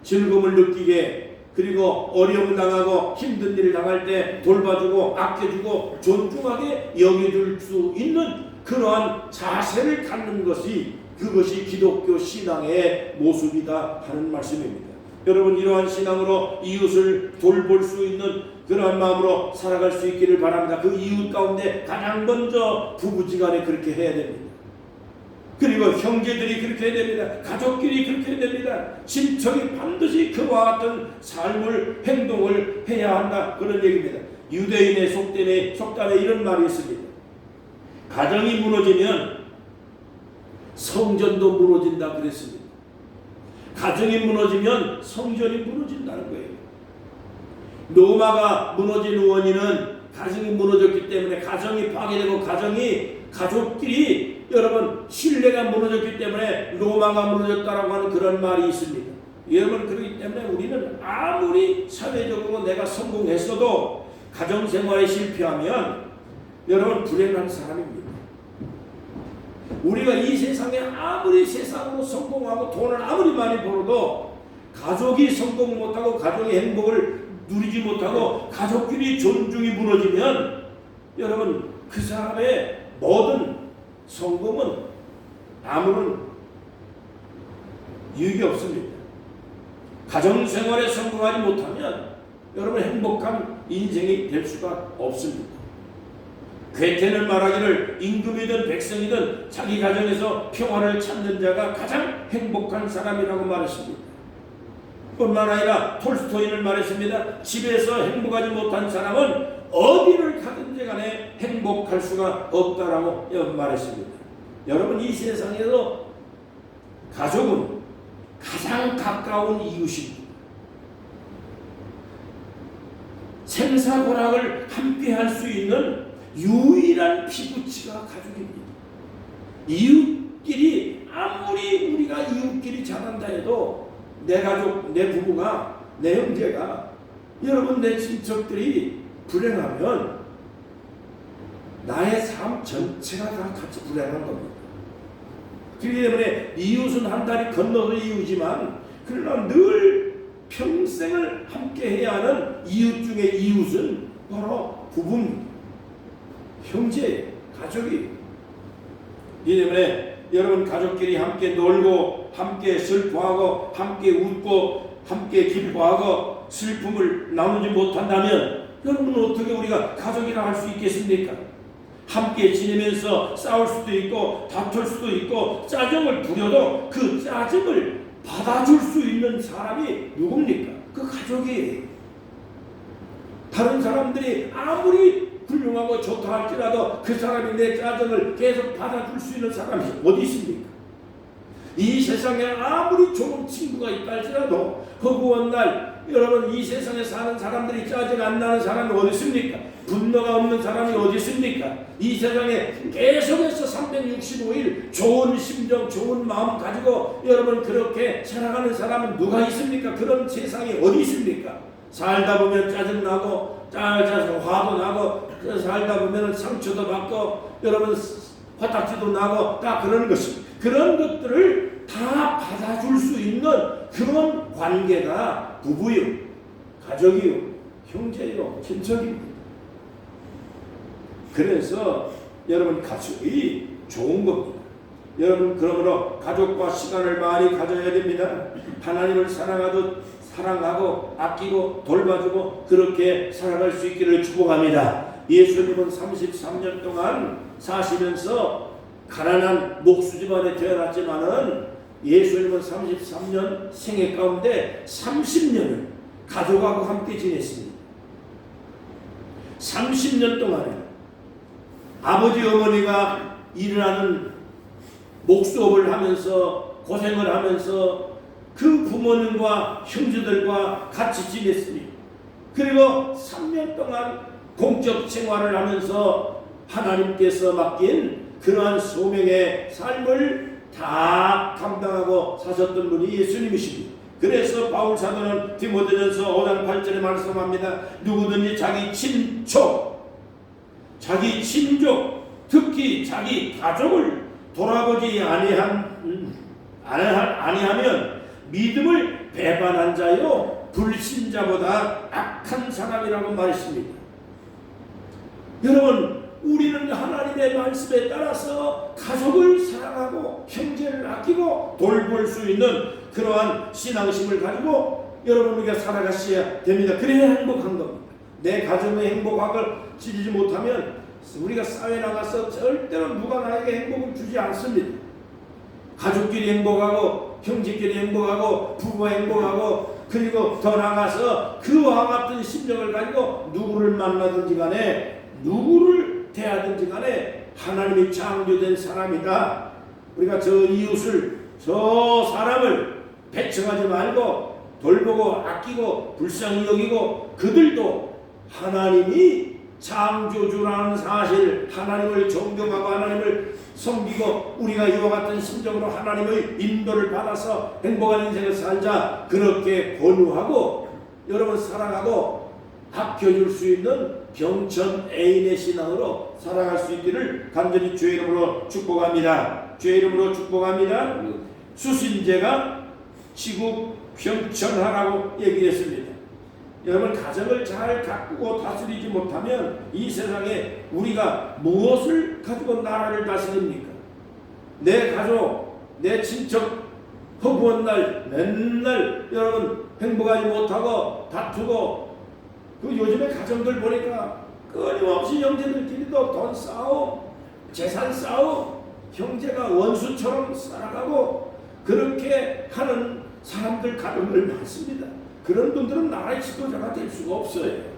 즐거움을 느끼게 그리고 어려움 당하고 힘든 일 당할 때 돌봐주고 아껴주고 존중하게 여겨줄 수 있는 그러한 자세를 갖는 것이 그것이 기독교 신앙의 모습이다 하는 말씀입니다. 여러분 이러한 신앙으로 이웃을 돌볼 수 있는 그러한 마음으로 살아갈 수 있기를 바랍니다. 그 이웃 가운데 가장 먼저 부부지간에 그렇게 해야 됩니다. 그리고 형제들이 그렇게 해야 됩니다. 가족끼리 그렇게 해야 됩니다. 친척이 반드시 그와 같은 삶을 행동을 해야 한다 그런 얘기입니다. 유대인의 속담에 이런 말이 있습니다. 가정이 무너지면 성전도 무너진다 그랬습니다. 가정이 무너지면 성전이 무너진다는 거예요. 로마가 무너진 원인은 가정이 무너졌기 때문에 가정이 파괴되고 가족끼리 여러분 신뢰가 무너졌기 때문에 로마가 무너졌다라고 하는 그런 말이 있습니다. 여러분 그렇기 때문에 우리는 아무리 사회적으로 내가 성공했어도 가정생활에 실패하면 여러분 불행한 사람입니다. 우리가 이 세상에 아무리 세상으로 성공하고 돈을 아무리 많이 벌어도 가족이 성공 못하고 가족의 행복을 누리지 못하고 가족끼리 존중이 무너지면 여러분 그 사람의 모든 성공은 아무런 유익이 없습니다. 가정생활에 성공하지 못하면 여러분 행복한 인생이 될 수가 없습니다. 괴테는 말하기를 임금이든 백성이든 자기 가정에서 평화를 찾는 자가 가장 행복한 사람이라고 말했습니다. 뿐만 아니라 톨스토이는 말했습니다. 집에서 행복하지 못한 사람은 어디를 가든지 간에 행복할 수가 없다라고 말했습니다. 여러분 이 세상에서 가족은 가장 가까운 이웃입니다. 생사고락을 함께 할 수 있는 유일한 피부치가 가족입니다. 이웃끼리 아무리 우리가 이웃끼리 잘한다 해도 내 가족, 내 부부가, 내 형제가 여러분 내 친척들이 불행하면 나의 삶 전체가 다 같이 불행한 겁니다. 그렇기 때문에 이웃은 한 다리 건너서 이웃이지만 그러나 늘 평생을 함께 해야 하는 이웃 중에 이웃은 바로 부부입니다. 형제, 가족이. 이 때문에 여러분 가족끼리 함께 놀고 함께 슬퍼하고 함께 웃고 함께 기뻐하고 슬픔을 나누지 못한다면 여러분 어떻게 우리가 가족이라 할 수 있겠습니까? 함께 지내면서 싸울 수도 있고 다툴 수도 있고 짜증을 부려도 그 짜증을 받아줄 수 있는 사람이 누굽니까? 그 가족이에요. 다른 사람들이 아무리 훌륭하고 좋다 할지라도 그 사람이 내 짜증을 계속 받아줄 수 있는 사람이 어디 있습니까? 이 세상에 아무리 좋은 친구가 있다 할지라도 허구한 날 여러분 이 세상에 사는 사람들이 짜증 안 나는 사람이 어디 있습니까? 분노가 없는 사람이 어디 있습니까? 이 세상에 계속해서 365일 좋은 심정 좋은 마음 가지고 여러분 그렇게 살아가는 사람은 누가 있습니까? 그런 세상이 어디 있습니까? 살다 보면 짜증나고 짜증 화도 나고 살다 보면 상처도 받고 여러분 화딱지도 나고 다 그런 것입니다. 그런 것들을 다 받아줄 수 있는 그런 관계가 부부요, 가족이요, 형제요, 친척입니다. 그래서 여러분 가족이 좋은 겁니다. 여러분 그러므로 가족과 시간을 많이 가져야 됩니다. 하나님을 사랑하고 아끼고 돌봐주고 그렇게 살아갈 수 있기를 축복합니다. 예수님은 33년 동안 사시면서 가난한 목수 집안에 태어났지만은 예수님은 33년 생애 가운데 30년을 가족하고 함께 지냈습니다. 30년 동안에 아버지 어머니가 일하는 목수업을 하면서 고생을 하면서 그 부모님과 형제들과 같이 지냈습니다. 그리고 3년 동안 공적 생활을 하면서 하나님께서 맡긴 그러한 소명의 삶을 다 감당하고 사셨던 분이 예수님이십니다. 그래서 바울 사도는 디모데전서 5장 8절에 말씀합니다. 누구든지 자기 친족, 특히 자기 가족을 돌아보지 아니하면 믿음을 배반한 자요 불신자보다 악한 사람이라고 말했습니다. 여러분, 우리는 하나님의 말씀에 따라서 가족을 사랑하고 형제를 아끼고 돌볼 수 있는 그러한 신앙심을 가지고 여러분 우리가 살아가셔야 됩니다. 그래야 행복한 겁니다. 내 가정의 행복을 지키지 못하면 우리가 사회 나가서 절대로 누가 나에게 행복을 주지 않습니다. 가족끼리 행복하고 형제끼리 행복하고 부부가 행복하고 그리고 더 나아가서 그와 같은 심정을 가지고 누구를 만나든지 간에 누구를 대하든지 간에 하나님이 창조된 사람이다. 우리가 저 이웃을 저 사람을 배척하지 말고 돌보고 아끼고 불쌍히 여기고 그들도 하나님이 창조주라는 사실, 하나님을 존경하고 하나님을 섬기고 우리가 이와 같은 심정으로 하나님의 인도를 받아서 행복한 인생을 살자 그렇게 권유하고 여러분 사랑하고 아껴줄 수 있는 병천 애인의 신앙으로 살아갈 수 있기를 간절히 주의 이름으로 축복합니다. 주의 이름으로 축복합니다. 수신제가 지구 병천하라고 얘기했습니다. 여러분 가정을 잘 가꾸고 다스리지 못하면 이 세상에 우리가 무엇을 가지고 나라를 다스립니까? 내 가족, 내 친척 허구한 날 맨날 여러분 행복하지 못하고 다투고 그 요즘에 가정들 보니까 끊임없이 형제들끼리도 돈 싸움, 재산 싸움, 형제가 원수처럼 살아가고 그렇게 하는 사람들 가정들 많습니다. 그런 분들은 나라의 지도자가 될 수가 없어요.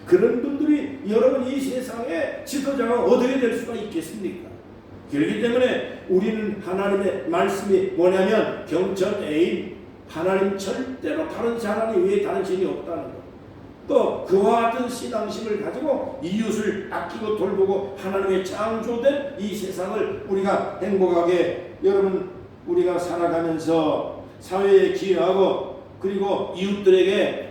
그런 분들이 여러분 이 세상에 지도자가 어떻게 될 수가 있겠습니까? 그렇기 때문에 우리는 하나님의 말씀이 뭐냐면 병천 애인, 하나님 절대로 다른 사람이 위에 다른 신이 없다는 것. 또 그와 같은 신앙심을 가지고 이웃을 아끼고 돌보고 하나님의 창조된 이 세상을 우리가 행복하게 여러분 우리가 살아가면서 사회에 기여하고 그리고 이웃들에게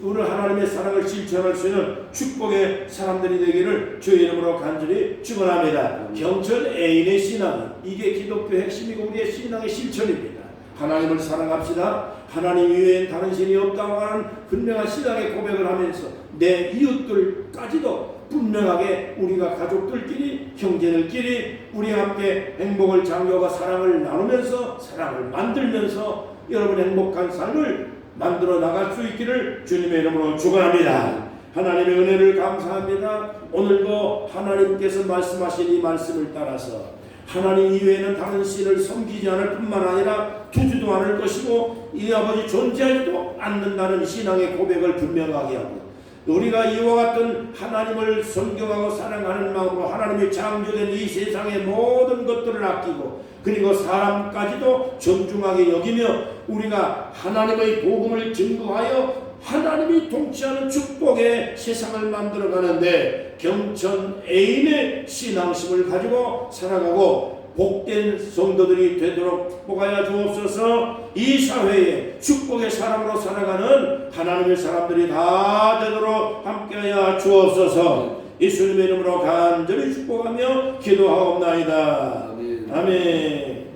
오늘 하나님의 사랑을 실천할 수 있는 축복의 사람들이 되기를 주의 이름으로 간절히 축원합니다. 병천 애인의 신앙, 이게 기독교의 핵심이고 우리의 신앙의 실천입니다. 하나님을 사랑합시다. 하나님 이외엔 다른 신이 없다고 하는 분명한 신앙의 고백을 하면서 내 이웃들까지도 분명하게 우리가 가족들끼리 형제들끼리 우리 함께 행복을 장려하고 사랑을 나누면서 사랑을 만들면서 여러분 행복한 삶을 만들어 나갈 수 있기를 주님의 이름으로 축원합니다. 하나님의 은혜를 감사합니다. 오늘도 하나님께서 말씀하신 이 말씀을 따라서 하나님 이외에는 다른 신을 섬기지 않을 뿐만 아니라 두지도 않을 것이고 이 아버지 존재하지도 않는다는 신앙의 고백을 분명하게 하고 우리가 이와 같은 하나님을 존경하고 사랑하는 마음으로 하나님의 창조된 이 세상의 모든 것들을 아끼고 그리고 사람까지도 존중하게 여기며 우리가 하나님의 복음을 증거하여 하나님이 통치하는 축복의 세상을 만들어가는데 병천 애인의 신앙심을 가지고 살아가고 복된 성도들이 되도록 축복하여 주옵소서. 이 사회에 축복의 사람으로 살아가는 하나님의 사람들이 다 되도록 함께하여 주옵소서. 예수님의 이름으로 간절히 축복하며 기도하옵나이다. 아멘.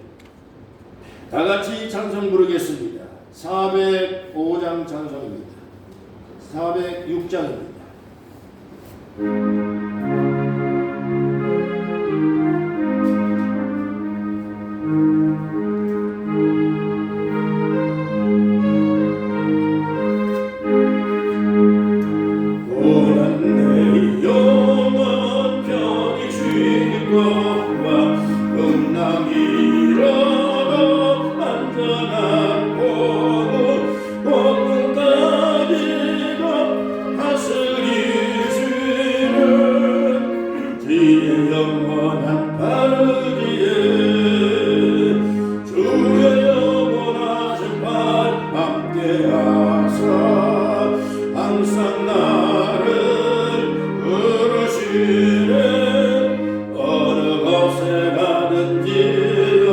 다 같이 찬송 부르겠습니다. 405장 찬송입니다. 406장입니다. 어느 곳에 가든지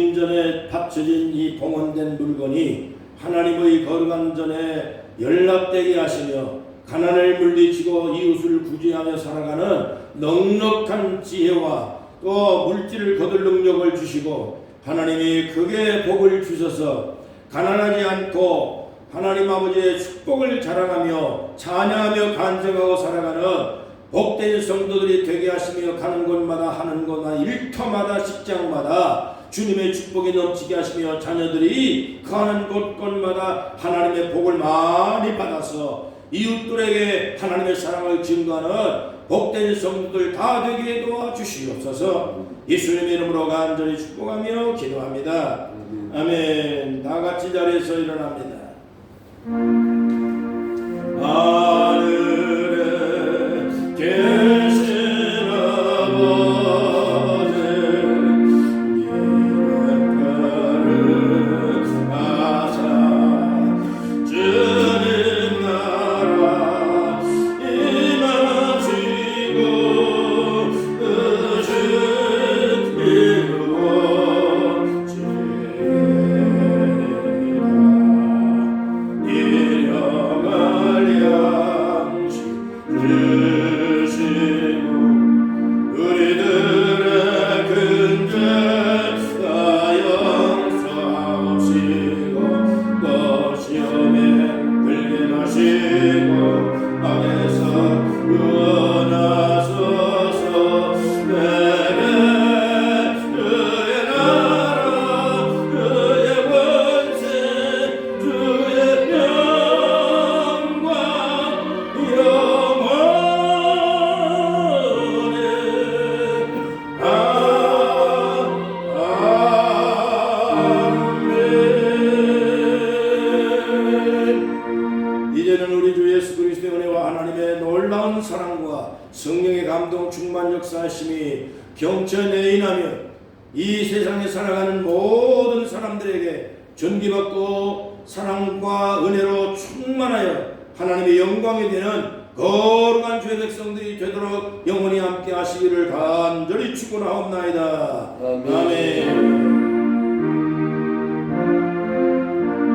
주님 전에 바쳐진 이 봉헌된 물건이 하나님의 거룩한 전에 연락되게 하시며 가난을 물리치고 이웃을 구제하며 살아가는 넉넉한 지혜와 또 물질을 거둘 능력을 주시고 하나님이 크게 복을 주셔서 가난하지 않고 하나님 아버지의 축복을 자랑하며 찬양하며 간증하고 살아가는 복된 성도들이 되게 하시며 가는 곳마다 하는 곳마다 일터마다 직장마다 주님의 축복이 넘치게 하시며 자녀들이 가는 곳곳마다 하나님의 복을 많이 받아서 이웃들에게 하나님의 사랑을 증거하는 복된 성도들 다 되게 도와주시옵소서. 예수님의 이름으로 간절히 축복하며 기도합니다. 아멘. 다 같이 자리에서 일어납니다. 하늘에 계신 아버지 이름을 아사 주님 나라 임하시고 이제는 우리 주 예수 그리스도의 은혜와 하나님의 놀라운 사랑과 성령의 감동 충만 역사하심이 경천에 인하며 이 세상에 살아가는 모든 사람들에게 존귀받고 사랑과 은혜로 충만하여 하나님의 영광이 되는 거룩한 주의 백성들이 되도록 영원히 함께 하시기를 간절히 축원하옵나이다. 아멘.